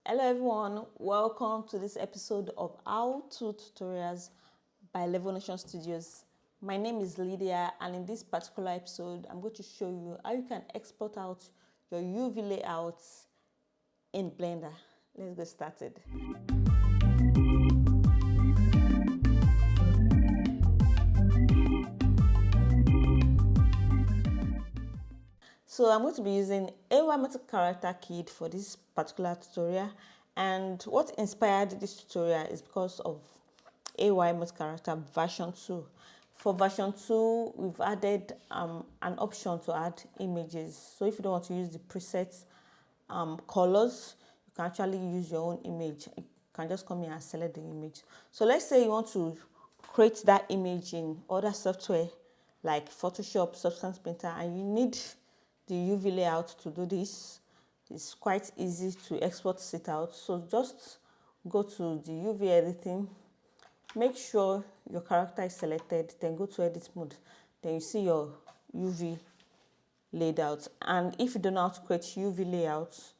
Hello everyone, welcome to this episode of How-To Tutorials by Levonotion Studios. My name is Lydia, and in this particular episode I'm going to show you how you can export out your UV layouts in Blender. Let's get started. So I'm going to be using AfroLyfe Multi Character Kit for this particular tutorial, and what inspired this tutorial is because of AfroLyfe Multi Character version 2. For version 2, we've added an option to add images. So if you don't want to use the preset colors, you can actually use your own image. You can just come here and select the image. So let's say you want to create that image in other software like Photoshop, Substance Painter, and you need the UV layout to do this. It's quite easy to export it out. So just go to the UV editing, make sure your character is selected, then go to edit mode. Then you see your UV laid out. And if you don't know how to create UV layouts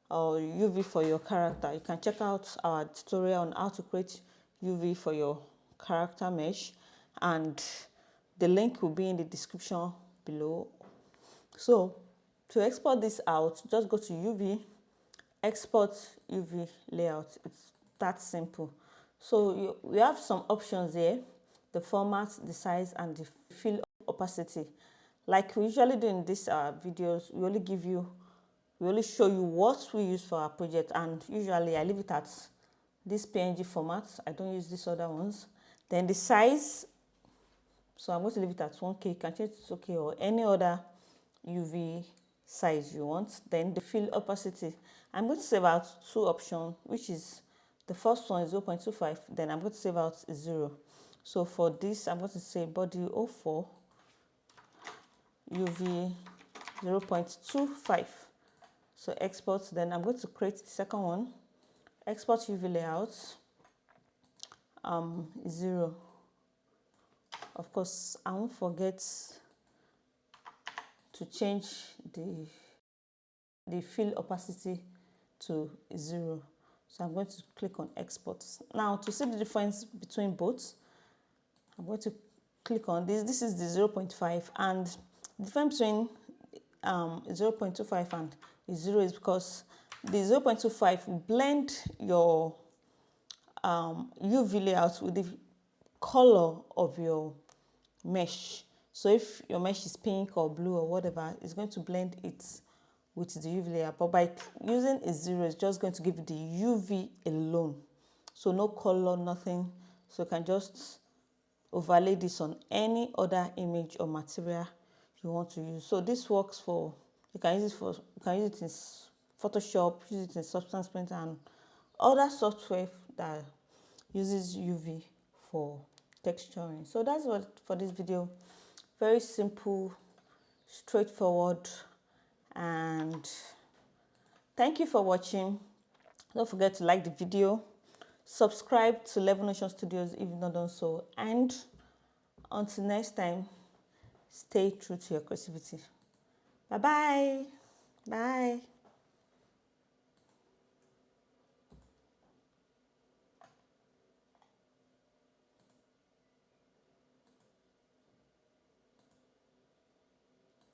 or UV for your character, you can check out our tutorial on how to create UV for your character mesh, and the link will be in the description below. So to export this out, just go to UV, export UV layout. It's that simple. So we have some options here: the format, the size, and the fill opacity. Like we usually do in these videos, we only show you what we use for our project, and usually I leave it at this PNG format. I don't use these other ones. Then the size, so I'm going to leave it at 1K. You can change it to 2K or any other UV size you want. Then the fill opacity, I'm going to save out two options, which is the first one is 0.25, then I'm going to save out 0. So for this, I'm going to say body 04 UV 0.25. So export. Then I'm going to create the second one, export UV layout 0. Of course, I won't forget to change the fill opacity to 0. So I'm going to click on export. Now to see the difference between both, I'm going to click on this. This is the 0.5, and the difference between 0.25 and 0 is because the 0.25 blend your UV layout with the color of your mesh. So if your mesh is pink or blue or whatever, it's going to blend it with the UV layer. But by using a 0, it's just going to give you the UV alone. So no color, nothing. So you can just overlay this on any other image or material you want to use. So this works for, you can use it in Photoshop, use it in Substance Painter, and other software that uses UV for texturing. So that's what for this video. Very simple, straightforward, and thank you for watching. Don't forget to like the video, subscribe to Levonotion Studios if you've not done so, and until next time, stay true to your creativity. Bye bye.